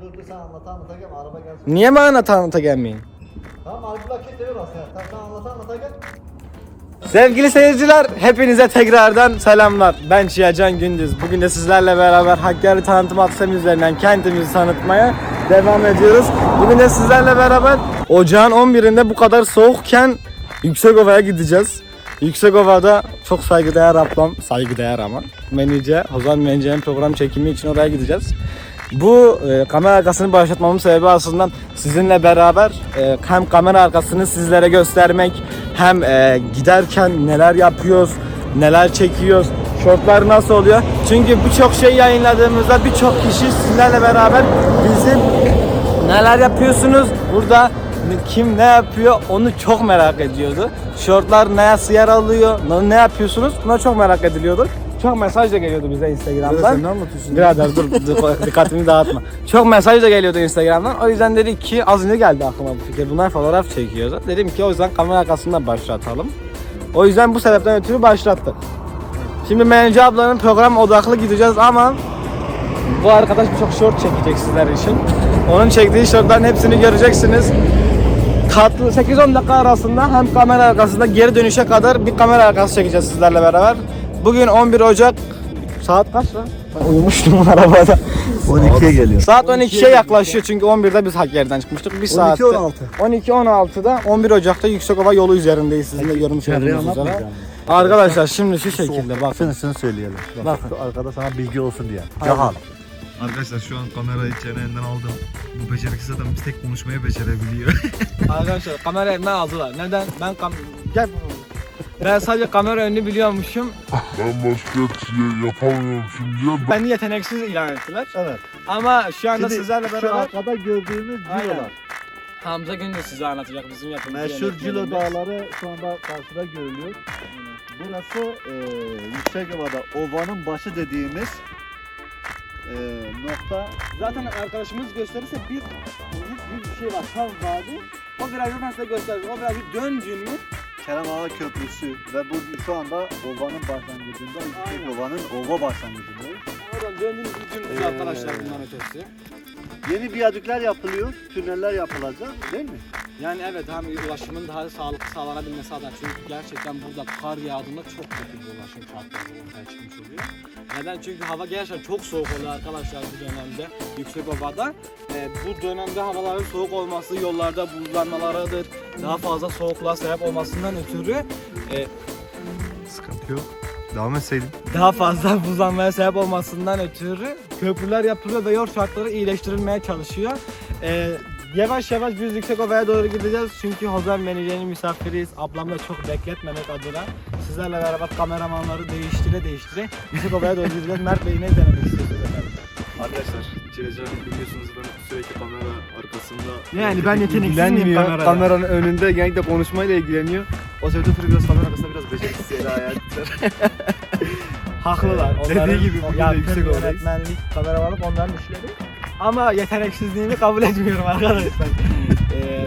dur sen anlata gel araba gelsin. Niye bana anlata gelmeyin? Tamam araba kesiyor aslında. Tamam sen anlata gel. Sevgili seyirciler, hepinize tekrardan selamlar. Ben Çiğacan Gündüz. Bugün de sizlerle beraber Hakkari Tanıtım Atsem üzerinden kentimizi tanıtmaya devam ediyoruz. Bugün de sizlerle beraber ocağın 11'inde bu kadar soğukken Yüksekova'ya gideceğiz. Yüksekova'da çok saygıdeğer ablam, saygıdeğer ama Menice, Ozan Menice'nin program çekimi için oraya gideceğiz. Bu kamera arkasını başlatmamın sebebi aslında sizinle beraber hem kamera arkasını sizlere göstermek hem giderken neler yapıyoruz, neler çekiyoruz, şortlar nasıl oluyor. Çünkü birçok şey yayınladığımızda birçok kişi sizlerle beraber bizim neler yapıyorsunuz, burada kim ne yapıyor onu çok merak ediyordu. Şortlar nasıl yer alıyor, ne yapıyorsunuz buna çok merak ediliyordu. Çok mesaj da geliyordu bize Instagram'dan. Sen ne anlatıyorsun? Birader dur dikkatimi dağıtma. Çok mesaj da geliyordu Instagram'dan. O yüzden dedik ki az önce geldi aklıma bu fikir. Bunlar fotoğraf çekiyordu. Dedim ki o yüzden kamera arkasında başlatalım. O yüzden bu sebepten ötürü başlattık. Şimdi Menice ablanın program odaklı gideceğiz ama bu arkadaş birçok short çekecek sizler için. Onun çektiği shortların hepsini göreceksiniz. Tatlı 8-10 dakika arasında hem kamera arkasında geri dönüşe kadar bir kamera arkası çekeceğiz sizlerle beraber. Bugün 11 Ocak. Saat kaç lan? Ben uyumuştum arabada. 12'ye geliyor. Saat 12'ye yaklaşıyor çünkü 11'de biz Hakkari'den çıkmıştık. Bir saatte 12-16'da 11 Ocak'ta Yüksekova yolu üzerindeyiz. Sizin de görmüş olduğunuz üzere. Arkadaşlar şimdi şu şekilde bakın. Şunu söyleyelim. Bak. Arkada sana bilgi olsun diye. Cahan. Arkadaşlar şu an kamerayı çenenden aldım. Bu beceriksiz adam bir tek konuşmayı becerebiliyor. Arkadaşlar kamera elimden aldılar. Neden? Gel. Ben sadece kamera önünü biliyormuşum. Ben başka şey yapamıyormuşum diye. Beni yeteneksiz ilan ettiler. Evet. Ama şu anda Şimdi sizlerle şu beraber arkada gördüğümüz Aynen. cilolar. Hamza Gündüz size anlatacak bizim yapımcı Meşhur Cilo yönetmenimiz. Dağları şu anda karşıda görülüyor. Burası Yüksekova'da ovanın başı dediğimiz nokta. Zaten arkadaşımız gösterirse bir şey var. Tam vadi. O birazdan size gösterir. O biraz bir döndüğün mü? Kerem Ağa Köprüsü ve bu şu anda ovanın başlangıcında, Yüksekova'nın ova başlangıcındayız. Oradan döndüğünüz bir dümdüz arkadaşlar bunların ötesi. Yeni viyadükler yapılıyor, tüneller yapılacak değil mi? Yani evet hem ulaşımın daha sağlıklı sağlanabilmesi adına çünkü gerçekten burada kar yağdığında çok kötü bir ulaşım şartları ortaya çıkmış oluyor. Neden? Çünkü hava gerçekten çok soğuk oluyor arkadaşlar bu dönemde Yüksekova'da. Bu dönemde havaların soğuk olması yollarda buzlanmalarıdır. Daha fazla soğukluğa sebep olmasından ötürü Sıkıntı yok. Devam etseydim. daha fazla buzlanmaya sebep olmasından ötürü köprüler yapılıyor ve yol şartları iyileştirilmeye çalışıyor. Yavaş yavaş biz Yüksekova'ya doğru gideceğiz çünkü Hozan Menice'nin misafiriyiz. Ablamla çok bekletmemek adına sizlerle beraber kameramanları değiştire Yüksekova'ya doğru gideceğiz. Mert Bey ne denemek istiyorsunuz efendim? Arkadaşlar Çiğacan biliyorsunuz ben sürekli kamera arkasında. Yani ben yeteneksiz miyim ilgilenmiyor. kamerada? Kameranın önünde genellikle konuşmayla ilgileniyor. O sebepten ötürü biraz kamera arkasında biraz beceriksiz yere hayatlar. Haklılar. Dediği gibi bugün de yaptığım Yüksekova'dayız. yönetmenlik, kameramanlık onların işleri. Ama yeteneksizliğimi kabul etmiyorum arkadaşlar.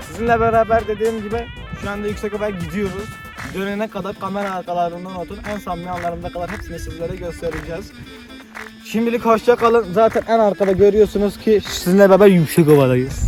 Sizinle beraber dediğim gibi şu anda Yüksekova'ya gidiyoruz. Dönene kadar kamera arkalarından otur en samimi anlarımda kadar hepsini sizlere göstereceğiz. Şimdilik hoşça kalın. Zaten en arkada görüyorsunuz ki sizinle beraber Yüksekova'dayız.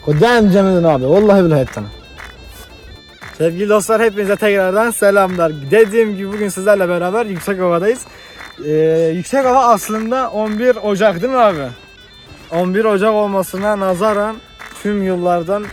Kodem Cemil'in abi. Vallahi billahi ettim. Sevgili dostlar hepinize tekrardan selamlar. Dediğim gibi bugün sizlerle beraber Yüksekova'dayız. Yüksekova aslında 11 Ocak değil mi abi? 11 Ocak olmasına nazaran tüm yıllardan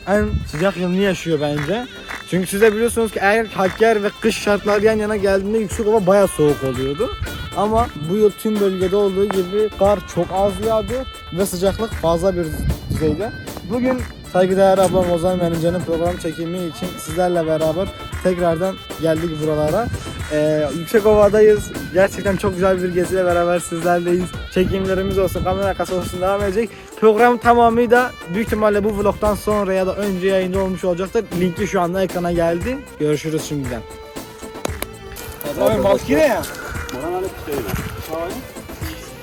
en sıcak yılını yaşıyor bence. Çünkü siz de biliyorsunuz ki eğer Hakkari ve kış şartları yan yana geldiğinde Yüksekova bayağı soğuk oluyordu. Ama bu yıl tüm bölgede olduğu gibi kar çok az yağdı ve sıcaklık fazla bir düzeyde. Bugün saygıdeğer ablam Ozan Menice'nin program çekimi için sizlerle beraber tekrardan geldik buralara. Yüksekova'dayız. Gerçekten çok güzel bir geziyle beraber sizlerleyiz. Çekimlerimiz olsun, kamera arkası olsun devam edecek. Program tamamı da büyük ihtimalle bu vlogdan sonra ya da önce yayında olmuş olacaktır. Linki şu anda ekrana geldi. Görüşürüz şimdiden.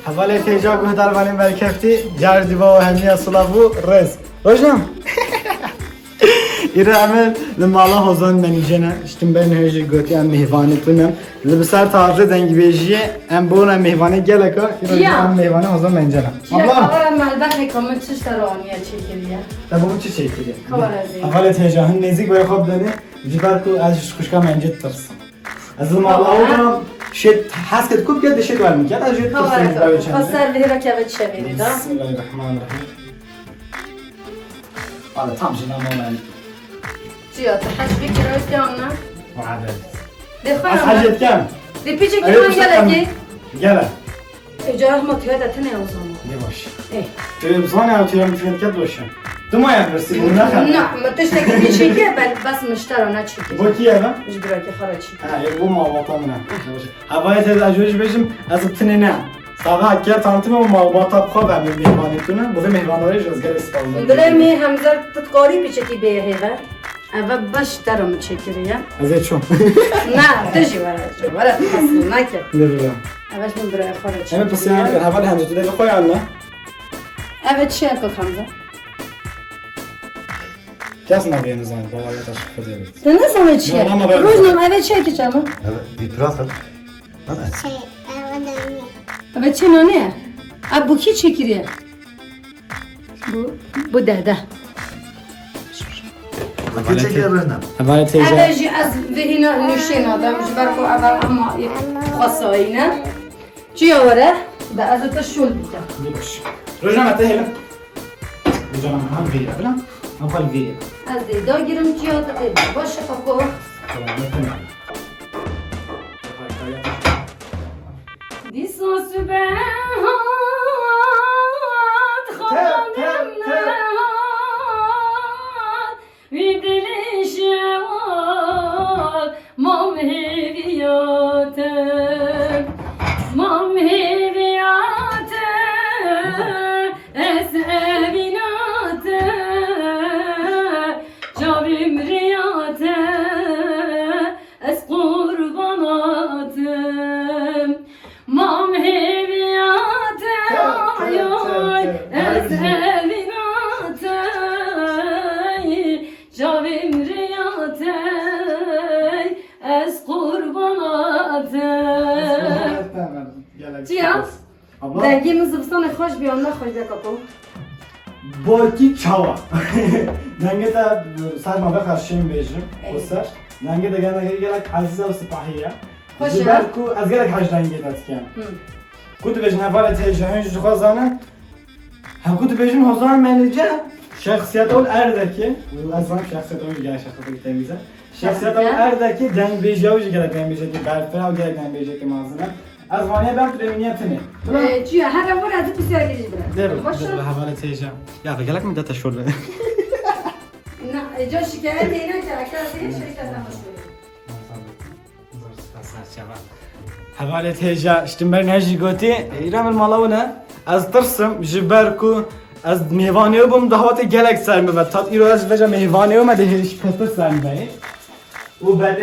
حوالی تیجا گهدار ولی مرکفتی جردی با همیه صلابو رز روشنم ایره عمل لما الله حوزان منیجنه اشتم بین هجی گوتی ام مهوانی کنم لبسر تازه دنگ بیجیه ام بون ام مهوانی گلکا ایره ام مهوانی حوزان منجنه Ablam. Kavara melbek kamı çişleraniye çekiliyor. تبا چی شکلیه Kavara zeyt. حوالی تیجا هم نزدیک باید خواب دانی جبر کو ازش خوشکا منجد ترس از لما الله حوزان شد حس کد کوب کرد شد ورمی کرد از جد ترس Kavara zeyt. Kasar lehra kevet çeviri da. بسم الله الرحمن الرحیم حالا tam جنام Cihat, haç bir kere ötüyanla. وعدد De از koyana. حاجت كم De piçe أيوة، kiman بس geleki. يلا Ejarah matüye de tene o zaman. يواش Eh. تبي بصانع او تبي مشكلة كد وشة تو ما يعرف ونخل Ne, ma tişteki bir çekiyor ben bas müşterana çekiyor. بو كي هذا Jbiraki xara çekiyor. ها يبغى ما وطننا هواي تبي أجوج بيجم از التنينة صابها كيا تانتم وما وطاب خاب عم مهماني تونه بوده مهمان ويش از جالس فاضل Dile mi hemzer tutkari piçeki beye heve. Eve baş tarımı çekiriyor. زيت شو Ne, teji var. Var asıl ne ki. نبلا Evet mi buraya xara أنا çekiyor. بس يعني هواي هم جديد خوي عنا Evet şey yapalım Hamza. كاس ما بين زين والله تشوف ديالي Sen ne zaman çiğ? Yok, ama ben- Rojnam evet çiğ geçeceğim. Evet, itiraz et. Evet çiğ ne? Abi bu ki çekiriyor. Bu dede. Bakın çekiyor böyle. هواي تيجا Evet ji az vehina nüşen adam jiber ko ava ama khasayna. Çiğ vara da az da şul bita. يبش رجعنا تهلا رجعنا هم فيلا بلا هم قال فيلا Az de da girim çiğ da baş kapı. Diso sübhat khanım Dergimiz zıvsana hoş bir anda hoş bir kapı. باکی چاوا دنگه تا سر ما بخشیم بیشم خسر دنگه دگه گلک عزیزه و سپاهیه خوشه. جبر کو از گلک هاش دنگه داد کن کود بیشن حواله تیجه هنج خزانه هم کود بیشن حضان منیجه شخصیت اول اردکی از من شخصیت اول گله شخصیت تمیزه شخصیت اول اردکی دنگ بیجه اوج گلک دنگ بیجه که برفه او گلک دنگ بیجه که مازنه از وانه بر تو نیتنه Çiğ her var adı pisler geliyor. در Başla. به حواله تیجه یا گلک می دات شورده Ne, ca şikayet yine karakter değil şirketten başlıyor. حواله تیجا اشتمبر نهجی گوتی ایران المالونه از ترسم جبر کو از میوانیو بم دهات گلک سر می و تات ایرو از وجه میوانیو ما دهیش پتر سر می و بعد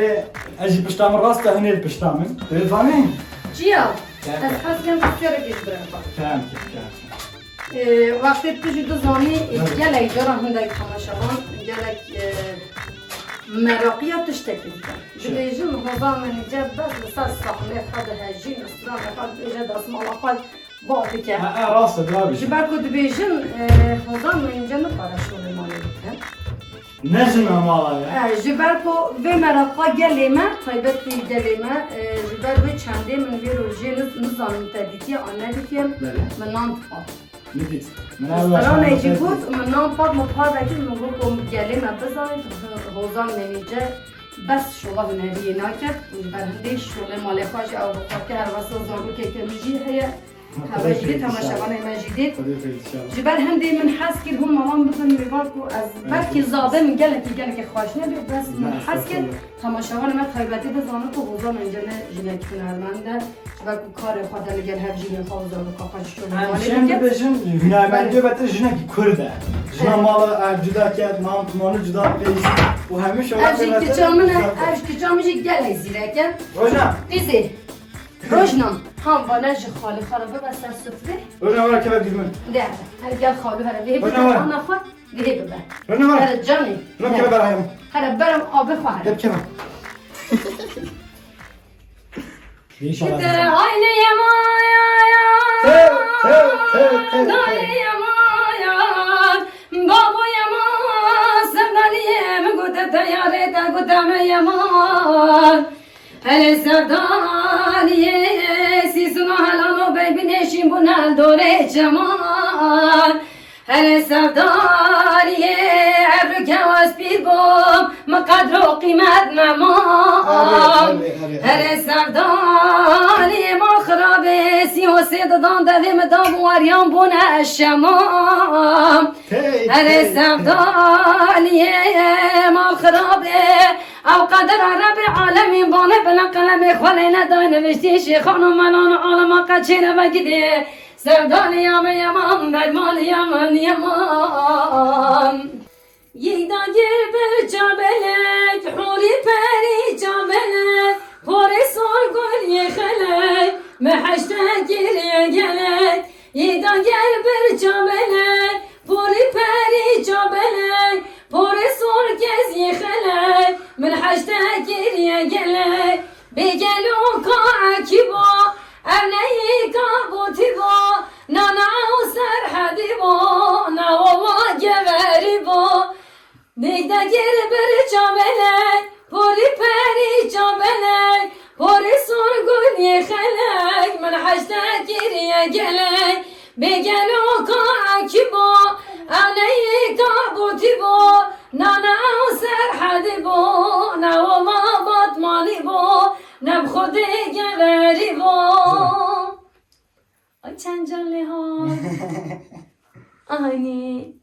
اجی پشتام راست هنیل پشتام تلفانی Çiğ. Az hasken pisler geliyor. کم Vakti tücüdü zani gelek jara hindek tamaşavan gelek meraqiya tiştekir. Dibêjin hozan menîce bes li ser sahnê xwe dihejîn stranê xwe dibêje destmala xwe ba dike. راست درابی Ji ber ku dibêjin hozan menîce nixware şolê malê bike. نجم مالا Ji ber ku vê meraqa gelê me taybetî gelê me ji ber vê çendê min vê rojê nizanim te dîtiye an nedîtiye min nan dipat. ندید Restoran ejibut min nan pat me parvekir min got ku gelê me bizanîn hozan menîce bes şola huneriyê naket ji ber hindê şolê malê xwe jî ew xweke her wesa zarokeke min jî heye هوا جدید تماشاوانه من جدید جبر هم دی من حس کرد هم مامان بزن میوان کو از بلکه زاده من گله که خوش نبی بس من حس کرد تماشاوانه من خیبتی بزانه تو حوزان اینجا نه جنک هنرمنده جبر کو کار خود لگل هر جیل حوزان و کافش شد همچنین ببینیم هنرمندی البته جنک کرده جنا ماlı cüda kağıt mantmanı cüda peyiz bu hemiş olan ارشکچامش گله زیرکه Hocam دیزی روشنم هم بانه جی خالی خرابه بس سر سفره Hocam var kebap bilmem ده هر گل خالو هر بیه Hocam بده var. آنا خود بیه بده Hocam var هر جانی Hocam kebap arayayım هر برم آبه خواهر Hep kebap İnşallah ده aynı yamaya Dayı yamaya Babu yaman Sevdaniyem Gude teyare de gudeme yaman Hele sevdaniye Sisuna helano baby neşin bu nel dore cemal Hele sevdaniye Ebru kevas bir bom Makadro kıymet memal Hele sevdaniye Makhrabe Siyasi dadan devim dam Varyan bu ne şemam Hele sevdaniye Makhrabe او قدر رب العالمین بانه بلن قلمی خوالی ندای نوشتی شیخانو منان عالم آقا چینه بگیده سردان یام یمان بدمان یمان یمان ییدا گیر بر جابلک حوری پری جابلک پوری سرگل یخلک محشته گیر یگلک ییدا گیر بر جابلک پوری پری جابلک پوری سرگز یخلک من حشته گریه گله بگلو که عکیبا اونهی که بوتی با نانا و سرحدی با نواما گوری با دیگه گیر بر جاملک پوری پری جاملک پوری سرگون یخلک من حشته گریه گله بگلو که عکیبا اونهی که بوتی با نانا و سرحدی با نواما بطمانی با نب خود گوری با آی چند جاله ها آهنی